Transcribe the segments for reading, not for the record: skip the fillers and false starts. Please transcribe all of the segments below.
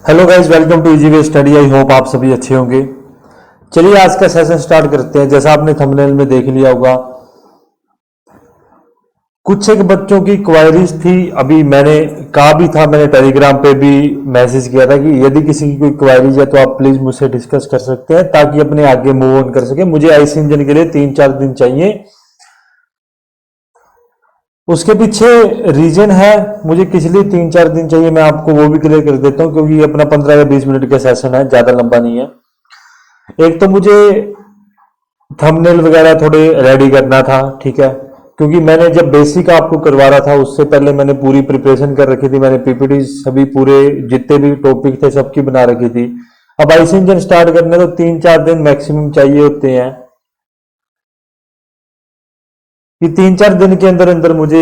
Hello guys, welcome to easy way study. I hope आप सभी अच्छे होंगे। चलिए आज का सेशन स्टार्ट करते हैं। जैसा आपने थंबनेल में देख लिया होगा, कुछ एक बच्चों की क्वायरीज थी। अभी मैंने कहा भी था, मैंने टेलीग्राम पे भी मैसेज किया था कि यदि किसी की कोई क्वायरीज है तो आप प्लीज मुझसे डिस्कस कर सकते हैं ताकि अपने आगे मूव ऑन कर सके। मुझे आईसी इंजन के लिए 3-4 दिन चाहिए। उसके पीछे रीजन है, मुझे किस लिए 3-4 दिन चाहिए मैं आपको वो भी क्लियर कर देता हूँ, क्योंकि ये अपना 15 या 20 मिनट का सेशन है, ज्यादा लंबा नहीं है। एक तो मुझे थंबनेल वगैरह थोड़े रेडी करना था, ठीक है, क्योंकि मैंने जब बेसिक आपको करवा रहा था उससे पहले मैंने पूरी प्रिपरेशन कर रखी थी। मैंने पीपीटी सभी पूरे जितने भी टॉपिक थे सबकी बना रखी थी। अब आईसी इंजन स्टार्ट करने तो 3-4 दिन मैक्सिमम चाहिए होते हैं। ये 3-4 दिन के अंदर अंदर मुझे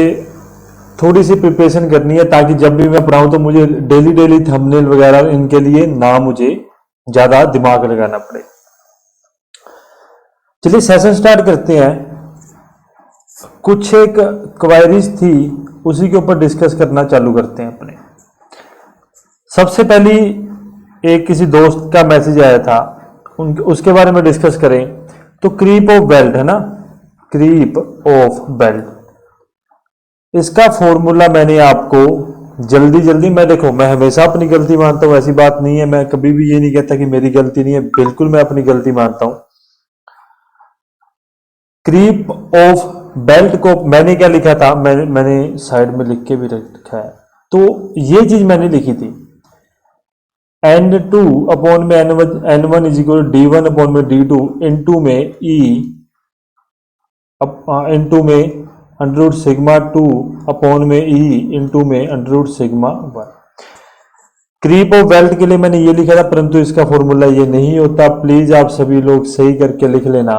थोड़ी सी प्रिपरेशन करनी है ताकि जब भी मैं पढ़ाऊं तो मुझे डेली डेली थंबनेल वगैरह इनके लिए ना मुझे ज्यादा दिमाग लगाना पड़े। चलिए सेशन स्टार्ट करते हैं। कुछ एक क्वायरीज थी, उसी के ऊपर डिस्कस करना चालू करते हैं अपने। सबसे पहली एक किसी दोस्त का मैसेज आया था, उसके बारे में डिस्कस करें तो क्रीप ऑफ बेल्ट है ना, क्रीप ऑफ बेल्ट, इसका फॉर्मूला मैंने आपको जल्दी जल्दी, मैं देखो मैं हमेशा अपनी गलती मानता हूं, ऐसी बात नहीं है, मैं कभी भी ये नहीं कहता कि मेरी गलती नहीं है, बिल्कुल मैं अपनी गलती मानता हूं। क्रीप ऑफ बेल्ट को मैंने क्या लिखा था, मैंने साइड में लिख के भी रखा है, तो ये चीज मैंने लिखी थी n2 अपॉन में n1 is equal d1 upon में d2 इनटू में e इनटू में अंडर रूट सिग्मा 2 अपॉन में e इनटू में under root sigma 1। Creep of belt के लिए मैंने ये लिखा था, परंतु इसका फॉर्मूला ये नहीं होता। प्लीज आप सभी लोग सही करके लिख लेना।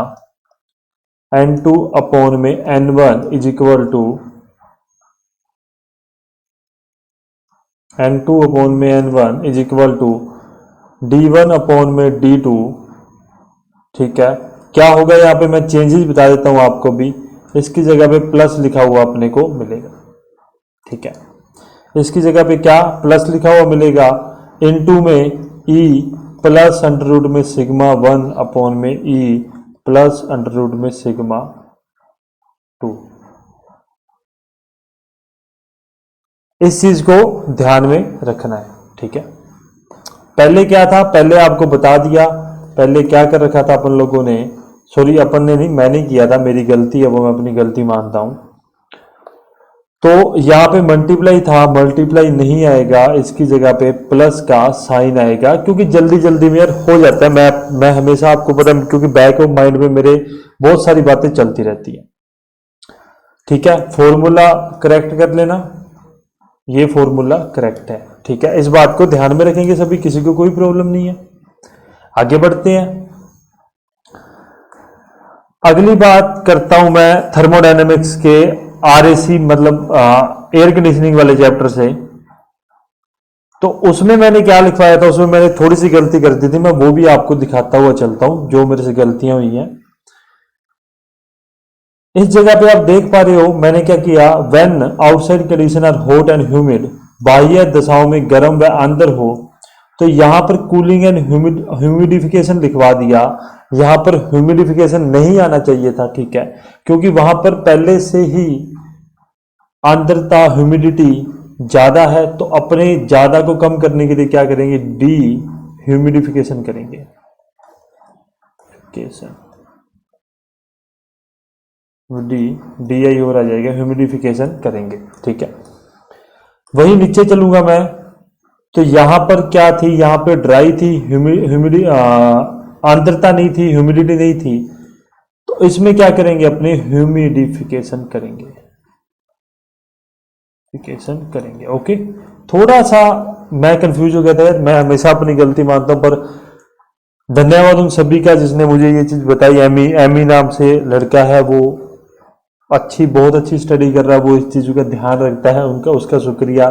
n2 अपॉन में n1 is equal to n2 upon में n1 is equal to d1 upon में d2। ठीक है, क्या होगा यहाँ पे मैं चेंजेस बता देता हूं आपको भी। इसकी जगह पे प्लस लिखा हुआ अपने को मिलेगा, ठीक है, इसकी जगह पे क्या प्लस लिखा हुआ मिलेगा, इनटू में e प्लस अंडर रूट में सिग्मा 1 अपॉन में e प्लस अंडर रूट में सिग्मा 2। इस चीज को ध्यान में रखना है, ठीक है। पहले क्या था, पहले आपको बता दिया, पहले क्या कर रखा था अपन लोगों ने, सॉरी अपन ने नहीं, मैंने किया था, मेरी गलती है, वो मैं अपनी गलती मानता हूं। तो यहाँ पे मल्टीप्लाई था, मल्टीप्लाई नहीं आएगा, इसकी जगह पे प्लस का साइन आएगा, क्योंकि जल्दी जल्दी में यार हो जाता है। मैं हमेशा आपको पता है, क्योंकि बैक ऑफ माइंड में मेरे बहुत सारी बातें चलती रहती है, ठीक है। फॉर्मूला करेक्ट कर लेना, ये फॉर्मूला करेक्ट है, ठीक है। इस बात को ध्यान में रखेंगे सभी, किसी को कोई प्रॉब्लम नहीं है। आगे बढ़ते हैं। अगली बात करता हूं मैं थर्मोडायनेमिक्स के आरएसी मतलब एयर कंडीशनिंग वाले चैप्टर से। तो उसमें मैंने क्या लिखवाया था, उसमें मैंने थोड़ी सी गलती कर दी थी, मैं वो भी आपको दिखाता हुआ चलता हूं जो मेरे से गलतियां हुई हैं। इस जगह पे आप देख पा रहे हो मैंने क्या किया, when outside condition are hot and humid, बाह्य दशाओं में गर्म व अंदर हो, तो यहां पर कूलिंग एंड ह्यूमिडिफिकेशन लिखवा दिया। यहां पर ह्यूमिडिफिकेशन नहीं आना चाहिए था, ठीक है, क्योंकि वहां पर पहले से ही आर्द्रता ह्यूमिडिटी ज्यादा है, तो अपने ज्यादा को कम करने के लिए क्या करेंगे, डी ह्यूमिडिफिकेशन करेंगे, डी आई और आ जाएगा, ह्यूमिडिफिकेशन करेंगे, ठीक है। वही नीचे चलूंगा मैं, तो यहां पर क्या थी, यहां पे ड्राई थी, ह्यूमिडी आर्द्रता नहीं थी, ह्यूमिडिटी नहीं थी, तो इसमें क्या करेंगे, अपने ह्यूमिडिफिकेशन करेंगे। ओके, थोड़ा सा मैं कंफ्यूज हो गया था यार, मैं हमेशा अपनी गलती मानता हूं, पर धन्यवाद उन सभी का जिसने मुझे ये चीज बताई। एमी नाम से लड़का है, वो बहुत अच्छी स्टडी कर रहा है, वो इस चीजों का ध्यान रखता है, उनका उसका शुक्रिया।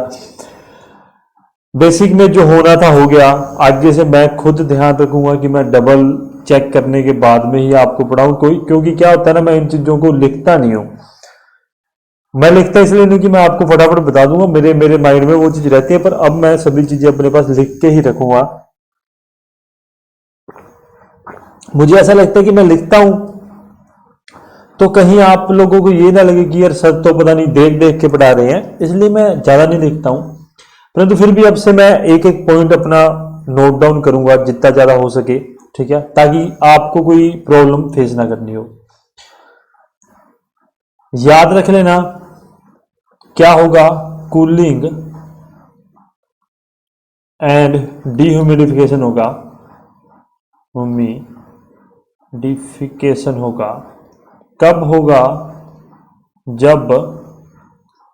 बेसिक में जो होना था हो गया, आगे से मैं खुद ध्यान रखूंगा कि मैं डबल चेक करने के बाद में ही आपको पढ़ाऊं, क्योंकि क्या होता है ना, मैं इन चीजों को लिखता नहीं हूं, मैं लिखता इसलिए नहीं कि मैं आपको फटाफट बता दूंगा, मेरे मेरे माइंड में वो चीज रहती है, पर अब मैं सभी चीजें अपने पास लिख के ही रखूंगा। मुझे ऐसा लगता है कि मैं लिखता हूं तो कहीं आप लोगों को ये ना लगे कि यार सर तो पता नहीं देख देख के पढ़ा रहे हैं, इसलिए मैं ज्यादा नहीं लिखता हूं। परंतु फिर भी अब से मैं एक एक पॉइंट अपना नोट डाउन करूंगा जितना ज्यादा हो सके, ठीक है, ताकि आपको कोई प्रॉब्लम फेस ना करनी हो। याद रख लेना क्या होगा, कूलिंग एंड डिह्यूमिडिफिकेशन होगा, ह्यूमिडिफिकेशन होगा कब होगा, जब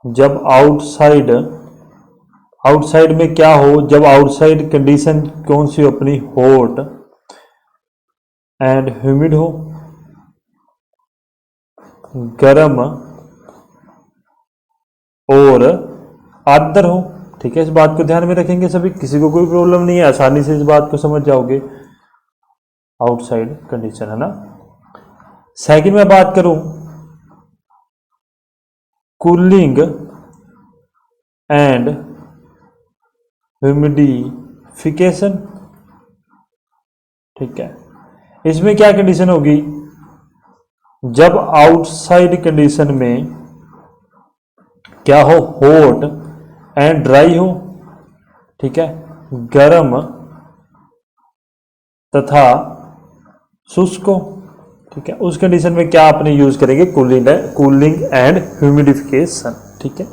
जब आउटसाइड आउटसाइड में क्या हो, जब आउटसाइड कंडीशन कौन सी हो अपनी, हॉट एंड ह्यूमिड हो, गर्म और आर्द्र हो, ठीक है। इस बात को ध्यान में रखेंगे सभी, किसी को कोई प्रॉब्लम नहीं है, आसानी से इस बात को समझ जाओगे। आउटसाइड कंडीशन है ना। सेकंड में बात करूं कूलिंग एंड ह्यूमिडिफिकेशन, ठीक है। इसमें क्या कंडीशन होगी, जब आउटसाइड कंडीशन में क्या हो, हॉट एंड ड्राई हो, ठीक है, गर्म तथा शुष्क हो, ठीक है। उस कंडीशन में क्या आपने यूज करेंगे, कूलिंग एंड ह्यूमिडिफिकेशन, ठीक है।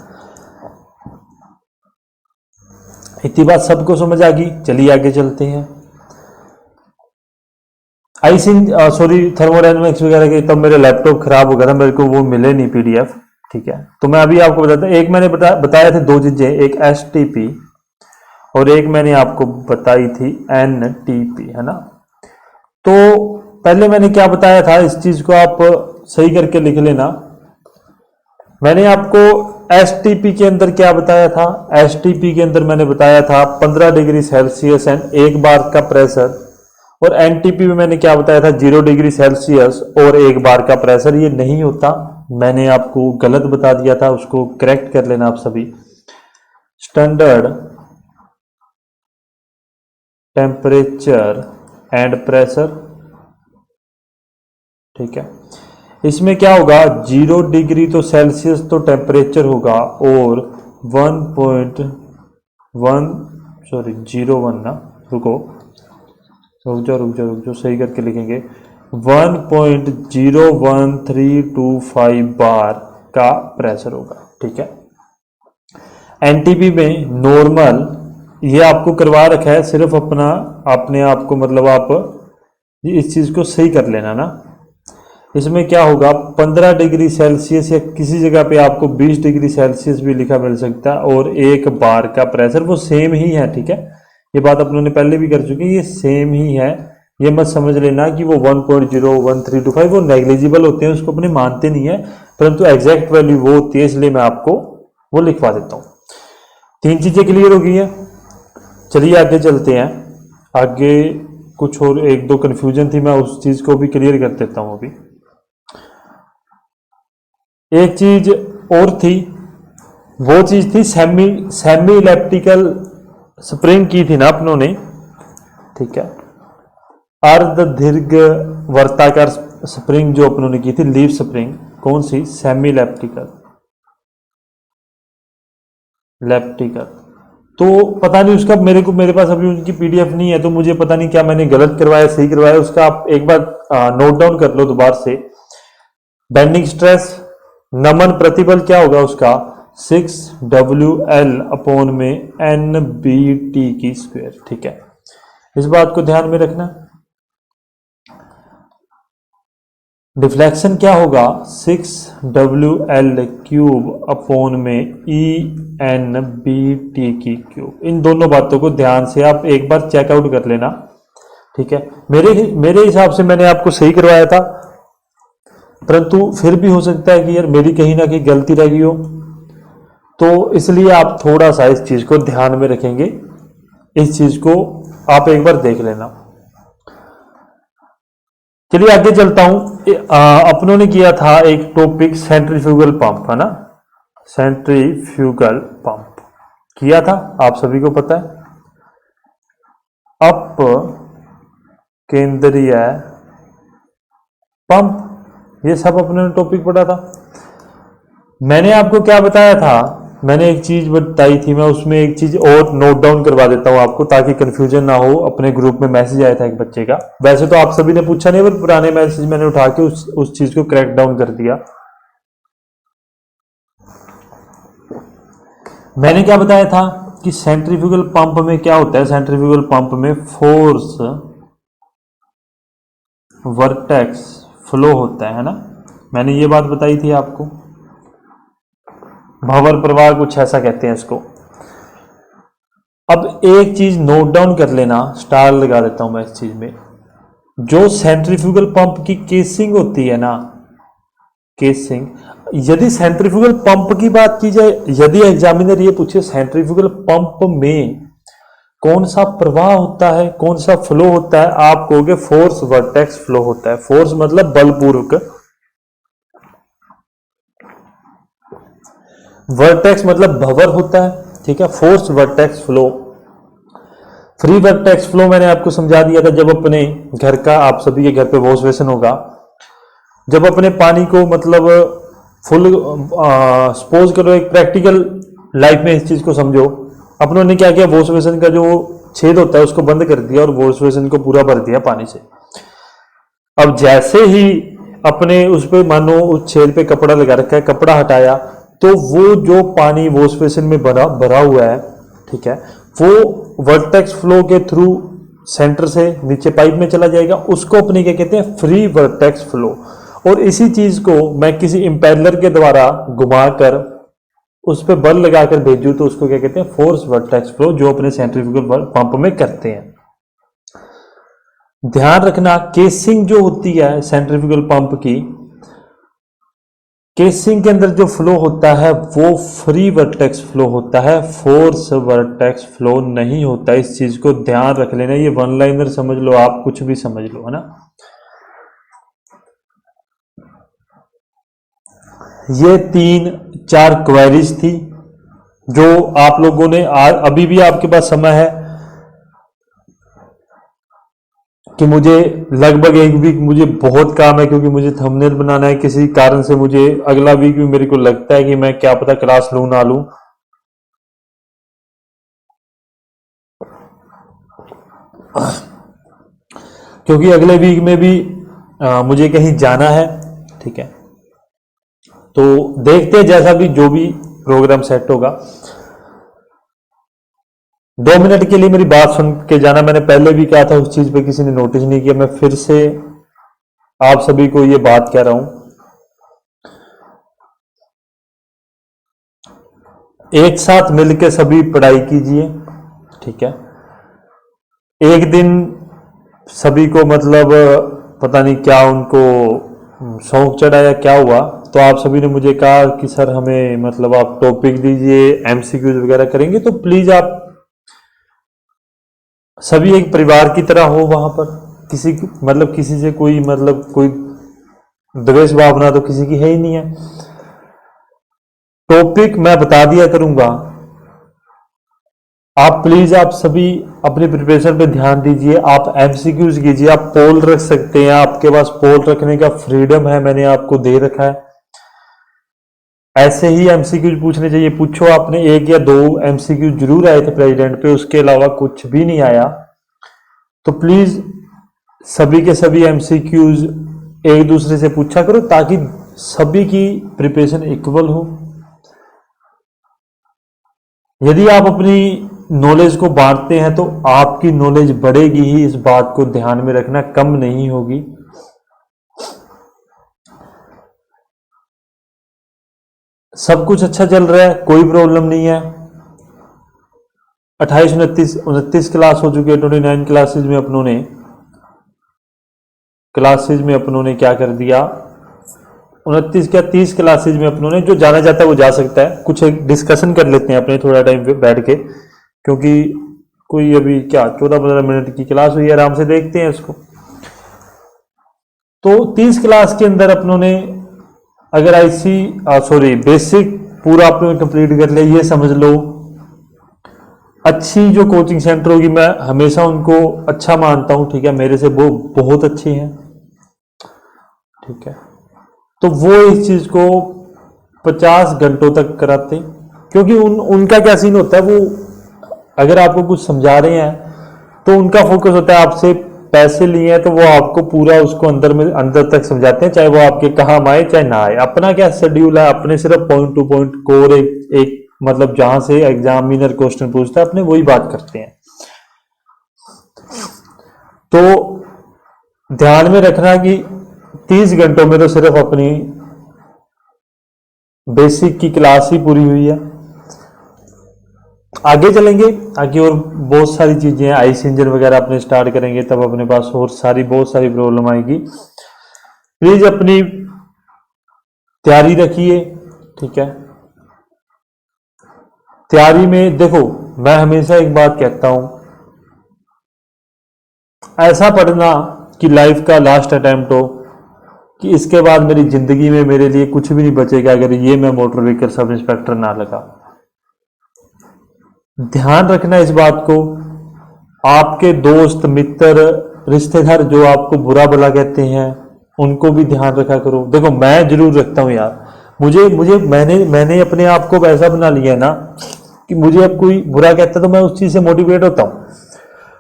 इतनी बात सबको समझ आ गई, चलिए आगे चलते हैं। आइसिंग सॉरी थर्मोडायनेमिक्स वगैरह के, तब मेरे लैपटॉप खराब हो गया था, मेरे को वो मिले नहीं पीडीएफ, ठीक है। तो मैं अभी आपको बताता हूं, एक मैंने बताया था दो चीजें, एक एसटीपी और एक मैंने आपको बताई थी एनटीपी, है ना। तो पहले मैंने क्या बताया था, इस चीज को आप सही करके लिख लेना। मैंने आपको एसटीपी के अंदर क्या बताया था, एसटीपी के अंदर मैंने बताया था 15 डिग्री सेल्सियस एंड 1 बार का प्रेशर, और एनटीपी में मैंने क्या बताया था 0 डिग्री सेल्सियस और 1 बार का प्रेशर। ये नहीं होता, मैंने आपको गलत बता दिया था, उसको करेक्ट कर लेना आप सभी। स्टैंडर्ड टेम्परेचर एंड प्रेशर, ठीक है। इसमें क्या होगा, 0 डिग्री तो सेल्सियस तो टेम्परेचर होगा और 01 ना, रुको रुक जाओ सही करके लिखेंगे, 1.01325 बार का प्रेशर होगा, ठीक है। एनटीपी में नॉर्मल ये आपको करवा रखा है, सिर्फ अपने आप को मतलब आप इस चीज को सही कर लेना ना। इसमें क्या होगा, 15 डिग्री सेल्सियस या किसी जगह पे आपको 20 डिग्री सेल्सियस भी लिखा मिल सकता है, और 1 बार का प्रेशर वो सेम ही है, ठीक है। ये बात अपनों ने पहले भी कर चुकी है, ये सेम ही है। ये मत समझ लेना कि वो 1.01325 वो नेग्लिजिबल होते हैं, उसको अपने मानते नहीं है, परंतु एग्जैक्ट वैल्यू वो होती है, इसलिए मैं आपको वो लिखवा देता हूं। 3 चीजें क्लियर हो गई हैं, चलिए आगे चलते हैं। आगे कुछ और 1-2 कंफ्यूजन थी, मैं उस चीज को भी क्लियर कर देता हूं। अभी एक चीज और थी, वो चीज थी सेमी इलेप्टिकल स्प्रिंग की थी ना अपनों ने, ठीक है। अर्ध दीर्घ वर्ताकार स्प्रिंग जो अपनों ने की थी, लीफ स्प्रिंग, कौन सी, सेमी इलेप्टिकल तो पता नहीं उसका मेरे पास अभी उनकी पीडीएफ नहीं है, तो मुझे पता नहीं क्या मैंने गलत करवाया सही करवाया, उसका आप एक बार नोट डाउन कर लो दोबारा से। बेंडिंग स्ट्रेस नमन प्रतिबल क्या होगा उसका, 6WL अपॉन में NBT की स्क्वायर, ठीक है। इस बात को ध्यान में रखना। डिफ्लेक्शन क्या होगा, 6WL क्यूब अपॉन में ENBT की क्यूब। इन दोनों बातों को ध्यान से आप एक बार चेकआउट कर लेना, ठीक है। मेरे हिसाब से मैंने आपको सही करवाया था, परंतु फिर भी हो सकता है कि यार मेरी कहीं ना कहीं गलती रह गई हो, तो इसलिए आप थोड़ा सा इस चीज को ध्यान में रखेंगे, इस चीज को आप एक बार देख लेना। चलिए आगे चलता हूं। अपनों ने किया था एक टॉपिक सेंट्रीफ्यूगल पंप, है ना। सेंट्रीफ्यूगल पंप किया था, आप सभी को पता है। अप केंद्रीय पंप, ये सब अपने टॉपिक पढ़ा था। मैंने आपको क्या बताया था, मैंने एक चीज बताई थी, मैं उसमें एक चीज और नोट डाउन करवा देता हूं आपको ताकि कंफ्यूजन ना हो। अपने ग्रुप में मैसेज आया था एक बच्चे का, वैसे तो आप सभी ने पूछा नहीं, पर पुराने मैसेज मैंने उठा के उस चीज को क्रैक डाउन कर दिया। मैंने क्या बताया था कि सेंट्रीफ्यूगल पंप में क्या होता है, सेंट्रीफ्यूगल पंप में फोर्स वर्टेक्स फ्लो होता है ना, मैंने ये बात बताई थी आपको। भंवर प्रवाह कुछ ऐसा कहते हैं इसको। अब एक चीज नोट डाउन कर लेना, स्टार लगा देता हूं मैं इस चीज में। जो सेंट्रीफ्यूगल पंप की केसिंग होती है ना, केसिंग, यदि सेंट्रीफ्यूगल पंप की बात की जाए, यदि एग्जामिनर ये पूछे सेंट्रीफ्यूगल पंप में कौन सा प्रवाह होता है, कौन सा फ्लो होता है, आप कहोगे फोर्स वर्टेक्स फ्लो होता है। फोर्स मतलब बलपूर्वक, वर्टेक्स मतलब भंवर होता है, ठीक है। Force vertex flow, free vertex flow मैंने आपको समझा दिया था। जब अपने घर का, आप सभी के घर पे वॉश बेसिन होगा, जब अपने पानी को मतलब फुल सपोज करो, एक प्रैक्टिकल लाइफ में इस चीज को समझो, अपनों ने क्या किया, वॉश बेसिन का जो छेद होता है उसको बंद कर दिया और वॉश बेसिन को पूरा भर दिया पानी से। अब जैसे ही अपने उस पे मानो उस छेद पे कपड़ा लगा रखा है, कपड़ा हटाया तो वो जो पानी वॉश बेसिन में भरा हुआ है, ठीक है, वो वर्टेक्स फ्लो के थ्रू सेंटर से नीचे पाइप में चला जाएगा, उसको अपने क्या कहते हैं, फ्री वर्टेक्स फ्लो। और इसी चीज को मैं किसी इंपेलर के द्वारा घुमाकर उस पर बल लगाकर भेजूं तो उसको क्या कहते हैं, फोर्स वर्टेक्स फ्लो, जो अपने सेंट्रीफ्यूगल पंप में करते हैं। ध्यान रखना, केसिंग जो होती है सेंट्रीफ्यूगल पंप की, केसिंग के अंदर जो फ्लो होता है वो फ्री वर्टेक्स फ्लो होता है, फोर्स वर्टेक्स फ्लो नहीं होता। इस चीज को ध्यान रख लेना, ये वन लाइनर समझ लो आप, कुछ भी समझ लो, है ना। ये 3-4 क्वेरीज थी जो आप लोगों ने अभी भी आपके पास समय है कि मुझे लगभग एक वीक मुझे बहुत काम है, क्योंकि मुझे थंबनेल बनाना है। किसी कारण से मुझे अगला वीक भी मेरे को लगता है कि मैं क्या पता क्लास लूं ना लूं, क्योंकि अगले वीक में भी मुझे कहीं जाना है, ठीक है। तो देखते हैं, जैसा भी जो भी प्रोग्राम सेट होगा। 2 मिनट के लिए मेरी बात सुन के जाना, मैंने पहले भी कहा था, उस चीज पे किसी ने नोटिस नहीं किया, मैं फिर से आप सभी को ये बात कह रहा हूं। एक साथ मिलकर सभी पढ़ाई कीजिए, ठीक है। एक दिन सभी को मतलब पता नहीं क्या उनको शौक चढ़ा या क्या हुआ, तो आप सभी ने मुझे कहा कि सर हमें मतलब आप टॉपिक दीजिए, एमसीक्यूज वगैरह करेंगे। तो प्लीज आप सभी एक परिवार की तरह हो वहां पर, किसी मतलब किसी से कोई मतलब कोई द्वेष भावना तो किसी की है ही नहीं है। टॉपिक मैं बता दिया करूंगा, आप प्लीज आप सभी अपनी प्रिपरेशन पे ध्यान दीजिए। आप एमसीक्यूज कीजिए, आप पोल रख सकते हैं, आपके पास पोल रखने का फ्रीडम है, मैंने आपको दे रखा है। ऐसे ही एमसीक्यूज पूछने चाहिए, पूछो। आपने 1 या 2 एमसीक्यूज जरूर आए थे प्रेसिडेंट पे, उसके अलावा कुछ भी नहीं आया। तो प्लीज सभी के सभी एमसीक्यूज एक दूसरे से पूछा करो ताकि सभी की प्रिपरेशन इक्वल हो। यदि आप अपनी नॉलेज को बांटते हैं तो आपकी नॉलेज बढ़ेगी ही, इस बात को ध्यान में रखना, कम नहीं होगी। सब कुछ अच्छा चल रहा है, कोई प्रॉब्लम नहीं है। 28, 29 क्लास हो चुकी है। 29 क्लासेज में अपनों ने क्या कर दिया, 29 क्या 30 क्लासेज में अपनों ने, जो जाना चाहता है वो जा सकता है। कुछ एक डिस्कशन कर लेते हैं अपने थोड़ा टाइम बैठ के, क्योंकि कोई अभी क्या 14-15 मिनट की क्लास हुई है, आराम से देखते हैं इसको। तो 30 क्लास के अंदर अपनों ने अगर बेसिक पूरा आपने कंप्लीट कर लिया, ये समझ लो। अच्छी जो कोचिंग सेंटर होगी मैं हमेशा उनको अच्छा मानता हूं, ठीक है, मेरे से वो बहुत अच्छे हैं, ठीक है। तो वो इस चीज को 50 घंटों तक कराते हैं, क्योंकि उनका क्या सीन होता है, वो अगर आपको कुछ समझा रहे हैं तो उनका फोकस होता है, आपसे पैसे लिए हैं तो वो आपको पूरा उसको अंदर तक समझाते हैं, चाहे वो आपके काम आए चाहे ना आए। अपना क्या शेड्यूल है, अपने सिर्फ पॉइंट टू पॉइंट कोर एक मतलब जहां से एग्जामिनर क्वेश्चन पूछता है अपने वही बात करते हैं। तो ध्यान में रखना कि 30 घंटों में तो सिर्फ अपनी बेसिक की क्लास ही पूरी हुई है। आगे चलेंगे, आगे और बहुत सारी चीजें हैं, आईसी इंजन वगैरह अपने स्टार्ट करेंगे तब अपने पास और बहुत सारी प्रॉब्लम आएगी। प्लीज अपनी तैयारी रखिए, ठीक है। तैयारी में देखो, मैं हमेशा एक बात कहता हूं, ऐसा पढ़ना कि लाइफ का लास्ट अटेम्प्ट हो, कि इसके बाद मेरी जिंदगी में मेरे लिए कुछ भी नहीं बचेगा अगर ये मैं मोटर व्हीकल सब इंस्पेक्टर ना लगा। ध्यान रखना इस बात को। आपके दोस्त मित्र रिश्तेदार जो आपको बुरा भला कहते हैं उनको भी ध्यान रखा करो। देखो मैं जरूर रखता हूं यार, मुझे मुझे मैंने अपने आप को वैसा बना लिया है ना कि मुझे अब कोई बुरा कहता है तो मैं उस चीज से मोटिवेट होता हूं,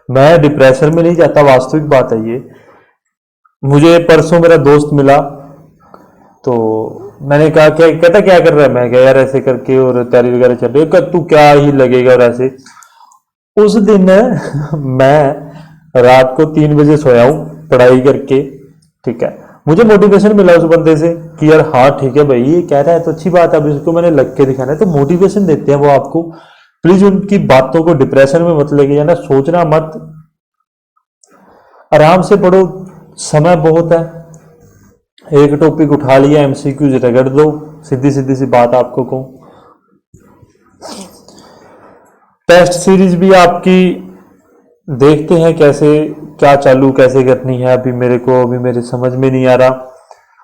मैं डिप्रेशन में नहीं जाता। वास्तविक बात है ये। मुझे परसों मेरा दोस्त मिला तो मैंने कहा क्या, कहता क्या कर रहा है, मैं कहा यार ऐसे करके और तैयारी वगैरह चल रही है, तू क्या ही लगेगा और ऐसे। उस दिन मैं रात को 3 बजे सोया हूं पढ़ाई करके, ठीक है। मुझे मोटिवेशन मिला उस बंदे से कि यार हाँ ठीक है भाई ये कह रहा है तो अच्छी बात है, अब इसको मैंने लग के दिखाना है। तो मोटिवेशन देते हैं वो आपको। प्लीज उनकी बातों को डिप्रेशन में मत लेके जाना, सोचना मत, आराम से पढ़ो, समय बहुत है। एक टॉपिक उठा लिया, एमसीक्यूज रगड़ दो, सीधी सीधी सी बात आपको कहूं। टेस्ट सीरीज भी आपकी देखते हैं कैसे क्या चालू कैसे करनी है, अभी मेरे समझ में नहीं आ रहा।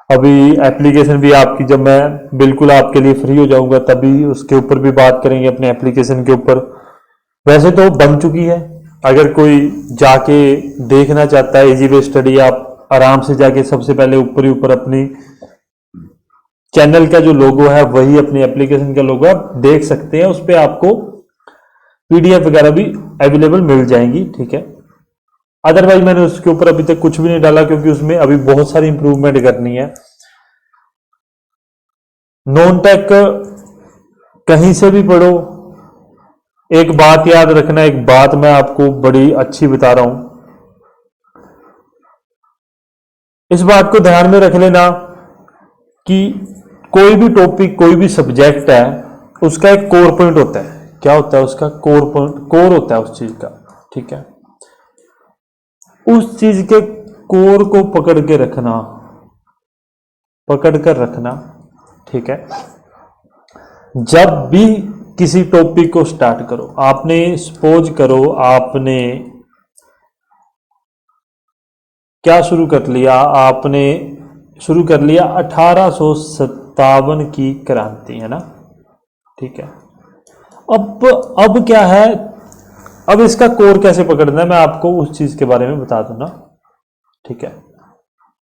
अभी एप्लीकेशन भी आपकी, जब मैं बिल्कुल आपके लिए फ्री हो जाऊंगा तभी उसके ऊपर भी बात करेंगे, अपने एप्लीकेशन के ऊपर। वैसे तो बन चुकी है, अगर कोई जाके देखना चाहता है इजी वे स्टडी, आप आराम से जाके सबसे पहले ऊपर ही ऊपर अपनी चैनल का जो लोगो है वही अपनी एप्लीकेशन का लोगो आप देख सकते हैं, उस पर आपको पीडीएफ वगैरह भी अवेलेबल मिल जाएंगी, ठीक है। अदरवाइज मैंने उसके ऊपर अभी तक कुछ भी नहीं डाला क्योंकि उसमें अभी बहुत सारी इंप्रूवमेंट करनी है। नॉन टेक कहीं से भी पढ़ो, एक बात याद रखना, एक बात मैं आपको बड़ी अच्छी बता रहा हूं, इस बात को ध्यान में रख लेना कि कोई भी टॉपिक कोई भी सब्जेक्ट है उसका एक कोर पॉइंट होता है। क्या होता है उसका कोर पॉइंट? कोर होता है उस चीज का, ठीक है। उस चीज के कोर को पकड़ के रखना, पकड़ कर रखना, ठीक है। जब भी किसी टॉपिक को स्टार्ट करो, आपने सपोज करो आपने क्या शुरू कर लिया, आपने शुरू कर लिया 1857 की क्रांति, है ना, ठीक है। अब क्या है, अब इसका कोर कैसे पकड़ना है मैं आपको उस चीज के बारे में बता दूं ना, ठीक है।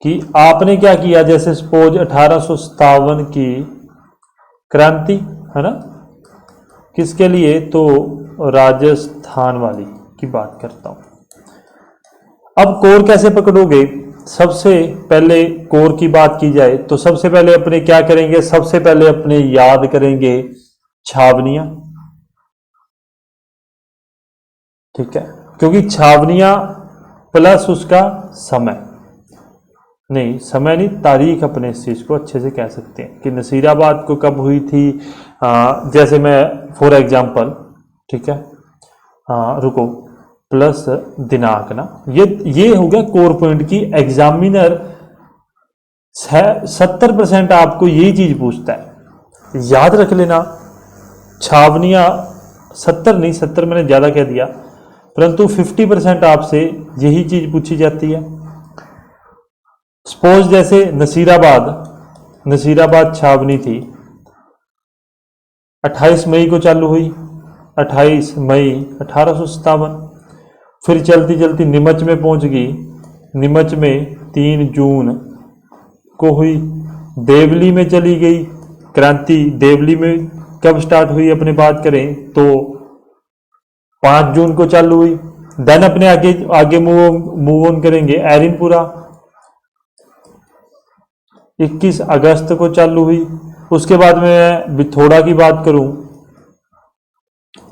कि आपने क्या किया, जैसे सपोज 1857 की क्रांति, है ना, किसके लिए, तो राजस्थान वाली की बात करता हूं। अब कोर कैसे पकड़ोगे, सबसे पहले कोर की बात की जाए तो सबसे पहले अपने क्या करेंगे, सबसे पहले अपने याद करेंगे छावनियां, ठीक है। क्योंकि छावनियां प्लस उसका समय, नहीं समय नहीं तारीख, अपने इस चीज को अच्छे से कह सकते हैं कि नसीराबाद को कब हुई थी। जैसे मैं फॉर एग्जांपल, ठीक है, रुको, प्लस दिनांक ना, ये हो गया कोर पॉइंट की। एग्जामिनर 70% आपको यही चीज पूछता है, याद रख लेना। छावनियां 70 नहीं, 70 मैंने ज्यादा कह दिया, परंतु 50% आपसे यही चीज पूछी जाती है। सपोज जैसे नसीराबाद छावनी थी, 28 मई को चालू हुई, 28 मई 1857। फिर चलती चलती नीमच में पहुंच गई, नीमच में 3 जून को हुई। देवली में चली गई क्रांति, देवली में कब स्टार्ट हुई अपने बात करें तो 5 जून को चालू हुई। देन अपने आगे आगे मूव ऑन करेंगे, एरिनपुरा 21 अगस्त को चालू हुई। उसके बाद में बिथोड़ा की बात करूं,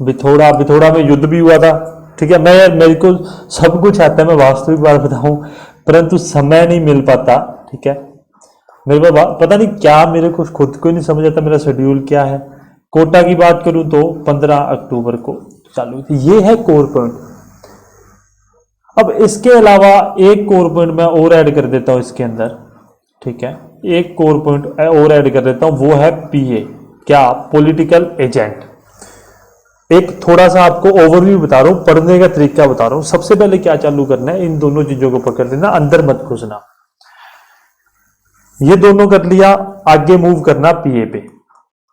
बिथोड़ा में युद्ध भी हुआ था। ठीक है, मैं मेरे को सब कुछ आता है, मैं वास्तविक बात बताऊं, परंतु समय नहीं मिल पाता। ठीक है, मेरे को पता नहीं क्या, मेरे को खुद को नहीं समझ आता मेरा शेड्यूल क्या है। कोटा की बात करूं तो 15 अक्टूबर को चालू थी। ये है कोर पॉइंट। अब इसके अलावा एक कोर पॉइंट मैं और ऐड कर देता हूं इसके अंदर। ठीक है, एक कोर पॉइंट और ऐड कर देता हूं, वो है पीए, क्या, पॉलिटिकल एजेंट। एक थोड़ा सा आपको ओवरव्यू बता रहा हूं, पढ़ने का तरीका बता रहा हूं। सबसे पहले क्या चालू करना है, इन दोनों चीजों को पकड़ लेना, अंदर मत घुसना। ये दोनों कर लिया, आगे मूव करना पीए पे,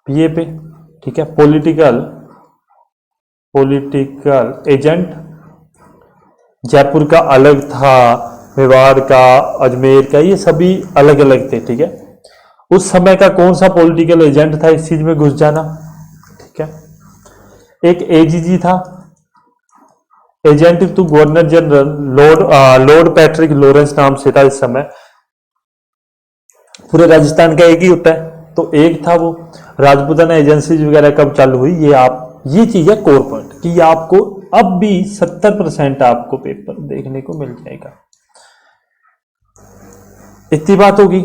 पीए पे। ठीक है, पॉलिटिकल एजेंट। जयपुर का अलग था, मेवाड़ का, अजमेर का, ये सभी अलग अलग थे। ठीक है, उस समय का कौन सा पॉलिटिकल एजेंट था, इस चीज में घुस जाना। ठीक है, एक एजीजी था, agent to governor general, lord Patrick Lawrence नाम से था इस समय। पूरे राजस्थान का एक ही होता है, तो एक था वो। राजपूताना एजेंसी वगैरह कब चालू हुई, ये चीज है कोर पॉइंट, कि ये आपको अब भी 70% आपको पेपर देखने को मिल जाएगा। इतनी बात होगी।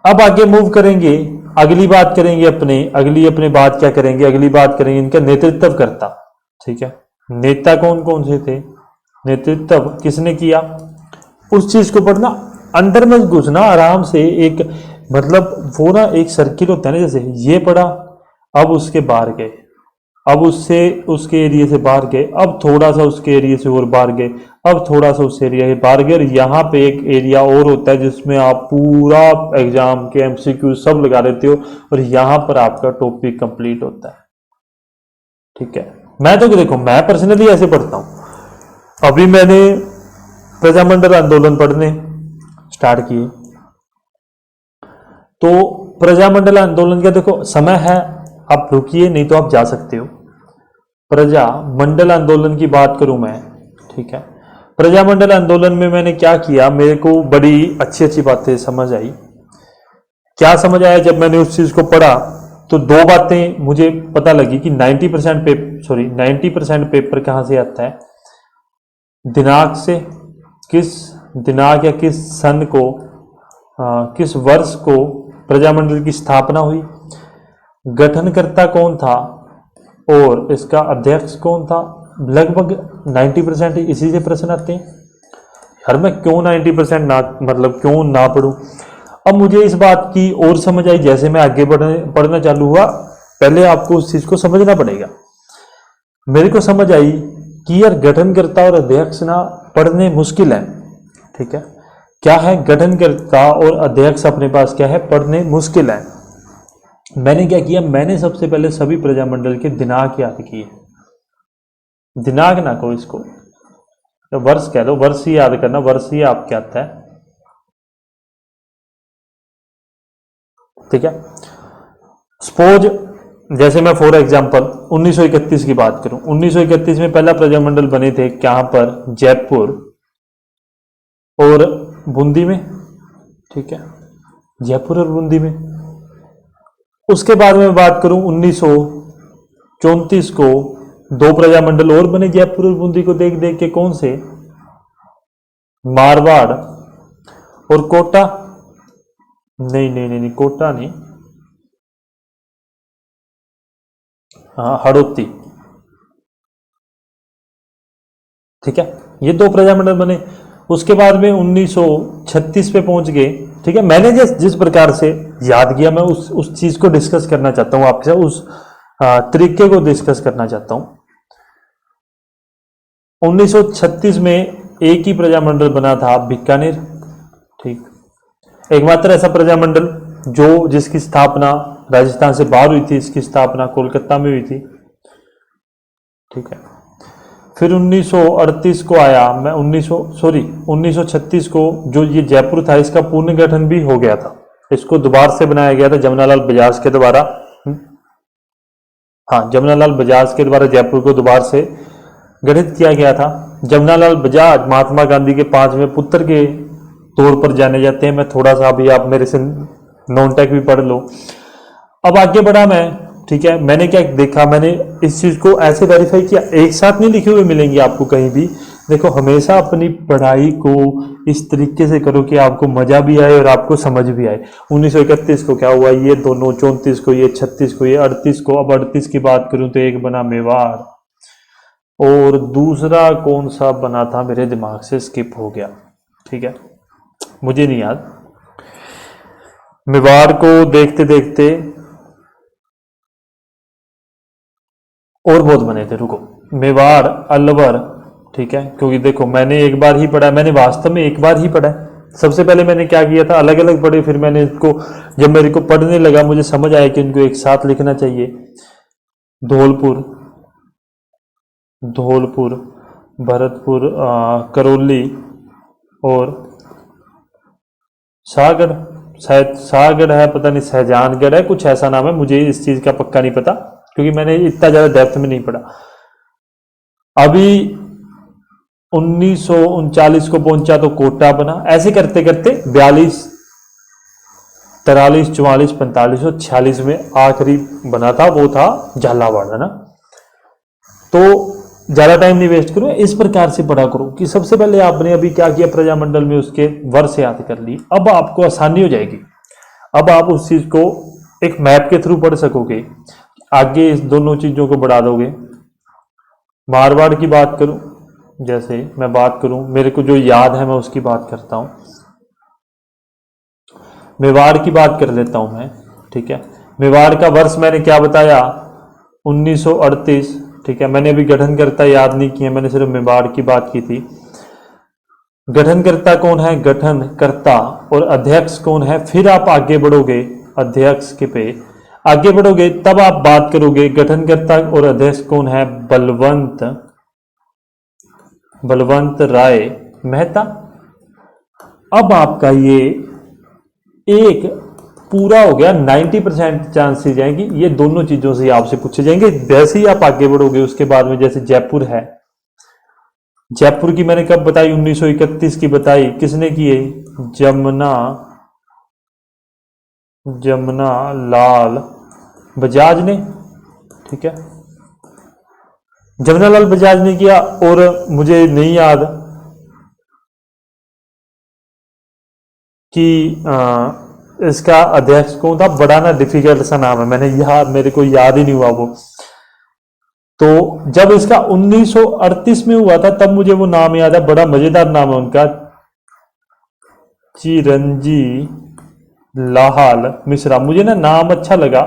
अब आगे मूव करेंगे, अगली बात करेंगे अपने बात क्या करेंगे, अगली बात करेंगे इनका नेतृत्व करता। ठीक है, नेता कौन कौन से थे, नेतृत्व किसने किया, उस चीज को पढ़ना, अंदर में घुसना आराम से। एक मतलब वो ना एक सर्किल होता है ना, जैसे ये पढ़ा, अब उसके बाहर गए, अब उससे उसके एरिया से बाहर गए, अब थोड़ा सा उसके एरिया से और बाहर गए, अब थोड़ा सा उस एरिया से बाहर गए। और यहाँ पे एक एरिया और होता है जिसमें आप पूरा एग्जाम के एमसीक्यू सब लगा देते हो, और यहाँ पर आपका टॉपिक कंप्लीट होता है। ठीक है, मैं तो देखो, मैं पर्सनली ऐसे पढ़ता हूं। अभी मैंने प्रजामंडल आंदोलन पढ़ने स्टार्ट किए, तो प्रजामंडल आंदोलन का देखो समय है, आप रुकिए, नहीं तो आप जा सकते हो। प्रजामंडल आंदोलन की बात करूं मैं, ठीक है, प्रजामंडल आंदोलन में मैंने क्या किया, मेरे को बड़ी अच्छी अच्छी बातें समझ आई। क्या समझ आया, जब मैंने उस चीज को पढ़ा तो 2 बातें मुझे पता लगी कि 90% पेपर कहां से आता है, दिनांक से, किस दिनांक या किस सन को, किस वर्ष को प्रजामंडल की स्थापना हुई, गठनकर्ता कौन था और इसका अध्यक्ष कौन था। लगभग 90% इसी से प्रश्न आते हैं। यार मैं क्यों 90% ना, मतलब क्यों ना पढ़ूं। अब मुझे इस बात की और समझ आई, जैसे मैं आगे पढ़ना चालू हुआ, पहले आपको उस चीज को समझना पड़ेगा। मेरे को समझ आई कि यार गठनकर्ता और अध्यक्ष ना पढ़ने मुश्किल है। ठीक है, क्या है, गठनकर्ता और अध्यक्ष अपने पास क्या है, पढ़ने मुश्किल है। मैंने क्या किया, मैंने सबसे पहले सभी प्रजामंडल के दिनांक याद किए। दिनांक ना को इसको तो वर्ष कह दो, वर्ष ही याद करना, वर्ष ही आपके आता है। ठीक है, सपोज जैसे मैं फॉर एग्जांपल 1931 की बात करूं, 1931 में पहला प्रजामंडल बने थे कहां पर, जयपुर और बूंदी में। ठीक है, जयपुर और बूंदी में। उसके बाद में बात करूं 1934 को 2 प्रजामंडल और बने जयपुर और बूंदी को देख देख के, कौन से, मारवाड़ और कोटा, नहीं, कोटा नहीं, हाँ हड़ौती। ठीक है, ये 2 प्रजामंडल बने। उसके बाद में 1936 पे पहुंच गए। ठीक है, मैंने जिस प्रकार से याद किया, मैं उस चीज को डिस्कस करना चाहता हूं आपके साथ, उस तरीके को डिस्कस करना चाहता हूं। 1936 में एक ही प्रजामंडल बना था, बीकानेर। ठीक, एकमात्र ऐसा प्रजामंडल जिसकी स्थापना राजस्थान से बाहर हुई थी, इसकी स्थापना कोलकाता में हुई थी, ठीक है। फिर 1938 को आया, मैं 1936 को जो ये जयपुर था इसका पुनर्गठन भी हो गया था, इसको दोबारा से बनाया गया था जमनालाल बजाज के द्वारा। हाँ, जमनालाल बजाज के द्वारा जयपुर को दोबारा से गठित किया गया था। जमनालाल बजाज महात्मा गांधी के 5वें पुत्र के तौर पर जाने जाते हैं। मैं थोड़ा सा अभी आप मेरे से नॉन टेक भी पढ़ लो। अब आगे बढ़ा मैं, ठीक है। मैंने क्या देखा, मैंने इस चीज को ऐसे वेरीफाई किया, एक साथ नहीं लिखे हुए मिलेंगे आपको कहीं भी। देखो, हमेशा अपनी पढ़ाई को इस तरीके से करो कि आपको मजा भी आए और आपको समझ भी आए। 1931 को क्या हुआ, ये दोनों, 34 को ये, 36 को ये, 38 को। अब 38 की बात करूं तो एक बना मेवाड़ और दूसरा कौन सा बना था मेरे दिमाग से स्किप हो गया, ठीक है, मुझे नहीं याद। मेवाड़ को देखते देखते और बहुत बने थे, रुको, मेवाड़, अलवर, ठीक है। क्योंकि देखो मैंने एक बार ही पढ़ा, मैंने वास्तव में एक बार ही पढ़ा है। सबसे पहले मैंने क्या किया था, अलग अलग पढ़े, फिर मैंने इसको जब मेरे को पढ़ने लगा मुझे समझ आया कि इनको एक साथ लिखना चाहिए। धौलपुर, धौलपुर, भरतपुर, करौली और शाहगढ़, शायद शाहगढ़ है, पता नहीं शाहजहानगढ़ है, कुछ ऐसा नाम है, मुझे इस चीज का पक्का नहीं पता क्योंकि मैंने इतना ज्यादा डेप्थ में नहीं पढ़ा। अभी 1939 को पहुंचा तो कोटा बना। ऐसे करते करते 42, 43, 44, 45 और 46 में आखिरी बना था, वो था झालावाड़, है ना। तो ज्यादा टाइम नहीं वेस्ट करो, इस प्रकार से पढ़ा करो कि सबसे पहले आपने अभी क्या किया, प्रजामंडल में उसके वर्ष याद कर ली। अब आपको आसानी हो जाएगी, अब आप उस चीज को एक मैप के थ्रू पढ़ सकोगे, आगे इस दोनों चीजों को बढ़ा दोगे। मारवाड़ की बात करूं, जैसे मैं बात करूं, मेरे को जो याद है मैं उसकी बात करता हूं। मेवाड़ की बात कर लेता हूं मैं, ठीक है। मेवाड़ का वर्ष मैंने क्या बताया, 1938, ठीक है। मैंने अभी गठनकर्ता याद नहीं किया, मैंने सिर्फ मेवाड़ की बात की थी। गठनकर्ता कौन है, गठनकर्ता, और अध्यक्ष कौन है। फिर आप आगे बढ़ोगे अध्यक्ष के पे आगे बढ़ोगे तब आप बात करोगे गठनकर्ता और अध्यक्ष कौन है, बलवंत राय मेहता। अब आपका ये एक पूरा हो गया, 90% चांसेस हैं कि ये दोनों चीजों से आपसे पूछे जाएंगे। जैसे ही आप आगे बढ़ोगे उसके बाद में, जैसे जयपुर है, जयपुर की मैंने कब बताई, 1931 की बताई, किसने की है, जमुना लाल बजाज ने, ठीक है। जमुनालाल बजाज ने किया। और मुझे नहीं याद कि इसका अध्यक्ष कौन था, बड़ा ना डिफिकल्ट सा नाम है, मेरे को याद ही नहीं हुआ वो। तो जब इसका 1938 में हुआ था तब मुझे वो नाम याद है, बड़ा मजेदार नाम है उनका, चिरंजी लाल मिश्रा। मुझे ना नाम अच्छा लगा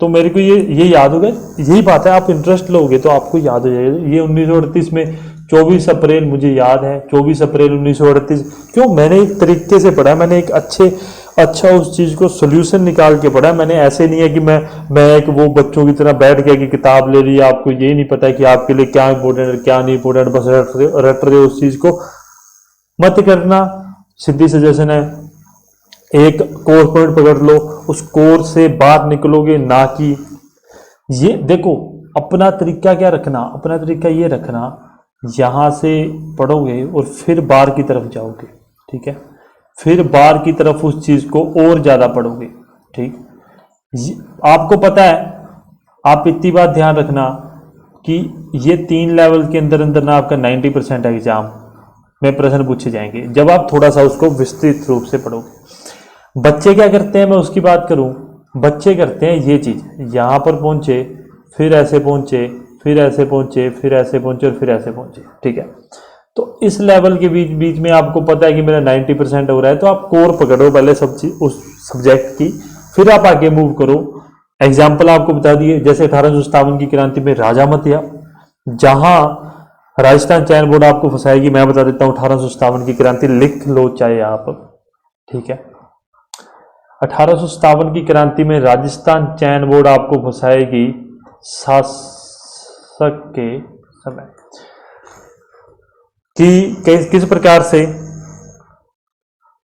तो मेरे को ये याद हो गया। यही बात है, आप इंटरेस्ट लोगे तो आपको याद हो जाएगा। ये 1938 में 24 अप्रैल मुझे याद है, 24 अप्रैल 1938। क्यों, मैंने एक तरीके से पढ़ा, मैंने एक अच्छा उस चीज को सोल्यूशन निकाल के पढ़ा। मैंने ऐसे नहीं है कि मैं एक वो बच्चों की तरह बैठ गया कि किताब ले ली, आपको ये नहीं पता कि आपके लिए क्या इंपॉर्टेंट है क्या नहीं इंपॉर्टेंट, बस रट रहे उस चीज को। मत करना, सीधी सजेशन है। एक कोर्स पॉइंट पकड़ लो, उस कोर्स से बाहर निकलोगे, ना कि ये देखो अपना तरीका क्या रखना, अपना तरीका ये रखना, यहां से पढ़ोगे और फिर बाहर की तरफ जाओगे, ठीक है। फिर बाहर की तरफ उस चीज को और ज्यादा पढ़ोगे, ठीक। आपको पता है, आप इतनी बात ध्यान रखना कि ये 3 लेवल के अंदर अंदर ना आपका 90% एग्जाम में प्रश्न पूछे जाएंगे जब आप थोड़ा सा उसको विस्तृत रूप से पढ़ोगे। बच्चे क्या करते हैं, मैं उसकी बात करूं, बच्चे करते हैं ये चीज, यहां पर पहुंचे, फिर ऐसे पहुंचे, फिर ऐसे पहुंचे, फिर ऐसे पहुंचे और फिर ऐसे पहुंचे, ठीक है। तो इस लेवल के बीच बीच में आपको पता है कि मेरा 90% हो रहा है, तो आप कोर पकड़ो पहले सब चीज उस सब्जेक्ट की, फिर आप आगे मूव करो। एग्जाम्पल आपको बता दिए, जैसे 1857 की क्रांति में राजा मतिया, जहां राजस्थान चयन बोर्ड आपको फंसाएगी, मैं बता देता हूं 1857 की क्रांति लिख लो चाहे आप, ठीक है। 1857 की क्रांति में राजस्थान चयन बोर्ड आपको फंसाएगी शासक के समय कि किस प्रकार से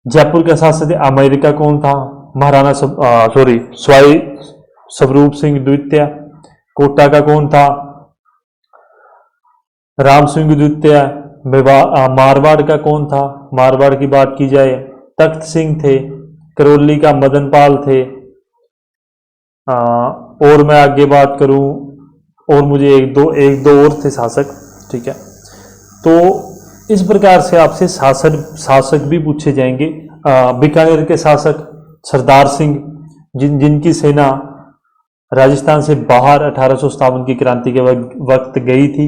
जयपुर का शासक अमेरिका कौन था, महाराणा स्वाई स्वरूप सिंह द्वितीय। कोटा का कौन था, राम सिंह द्वितीय। मारवाड़ का कौन था, मारवाड़ की बात की जाए तख्त सिंह थे। करौली का मदन पाल थे। और मैं आगे बात करूं और मुझे एक दो और थे शासक, ठीक है। तो इस प्रकार से आपसे शासक भी पूछे जाएंगे। बीकानेर के शासक सरदार सिंह, जिनकी सेना राजस्थान से बाहर 1857 की क्रांति के वक्त गई थी।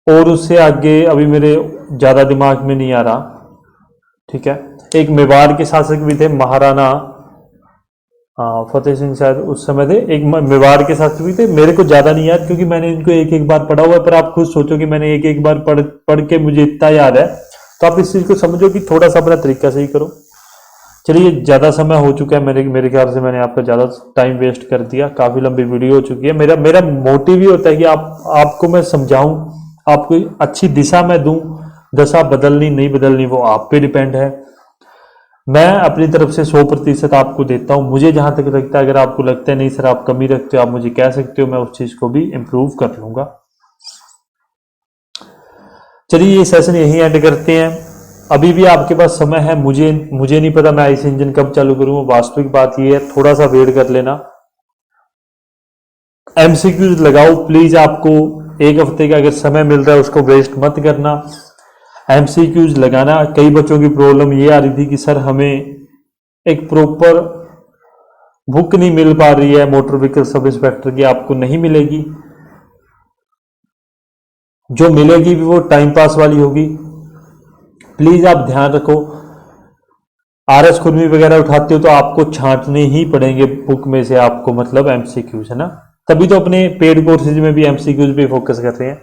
और उससे आगे अभी मेरे ज्यादा दिमाग में नहीं आ रहा, ठीक है। एक मेवाड़ के शासक भी थे, महाराणा फतेह सिंह शायद उस समय थे। एक मेवाड़ के शासक भी थे, मेरे को ज्यादा नहीं याद क्योंकि मैंने इनको एक एक बार पढ़ा हुआ है। पर आप खुद सोचो कि मैंने एक एक बार पढ़ के मुझे इतना याद है, तो आप इस चीज को समझो कि थोड़ा सा अपना तरीका सही करो। चलिए, ज्यादा समय हो चुका है, मेरे ख्याल से मैंने आपका ज्यादा टाइम वेस्ट कर दिया, काफी लंबी वीडियो हो चुकी है। मेरा मोटिव ही होता है कि आपको मैं समझाऊं, आपको अच्छी दिशा में दूं। दशा बदलनी नहीं बदलनी वो आप पे डिपेंड है। मैं अपनी तरफ से 100% आपको देता हूं। मुझे जहां तक लगता है, अगर आपको लगता है नहीं सर आप कमी रखते हो, आप मुझे कह सकते हो, मैं उस चीज को भी इम्प्रूव कर लूंगा। चलिए, ये सेशन यही एंड करते हैं। अभी भी आपके पास समय है। मुझे नहीं पता मैं आईसी इंजन कब चालू करूंगा। वास्तविक बात ये है, थोड़ा सा वेट कर लेना। एमसीक्यूज लगाओ प्लीज। आपको एक हफ्ते का अगर समय मिल रहा है उसको वेस्ट मत करना। एमसीक्यूज लगाना। कई बच्चों की प्रॉब्लम ये आ रही थी कि सर हमें एक प्रॉपर बुक नहीं मिल पा रही है मोटर व्हीकल सब इंस्पेक्टर की। आपको नहीं मिलेगी, जो मिलेगी भी वो टाइम पास वाली होगी। प्लीज आप ध्यान रखो। आरएस कुर्मी वगैरह उठाते हो तो आपको छांटने ही पड़ेंगे बुक में से, आपको मतलब एमसीक्यूज, है ना। तभी तो अपने पेड कोर्सेज में भी एमसीक्यूज पे फोकस कर रहे हैं।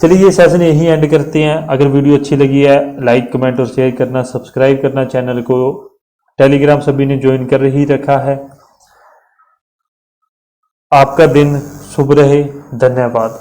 चलिए, ये सेशन यही एंड करते हैं। अगर वीडियो अच्छी लगी है लाइक कमेंट और शेयर करना, सब्सक्राइब करना चैनल को। टेलीग्राम सभी ने ज्वाइन कर ही रखा है। आपका दिन शुभ रहे। धन्यवाद।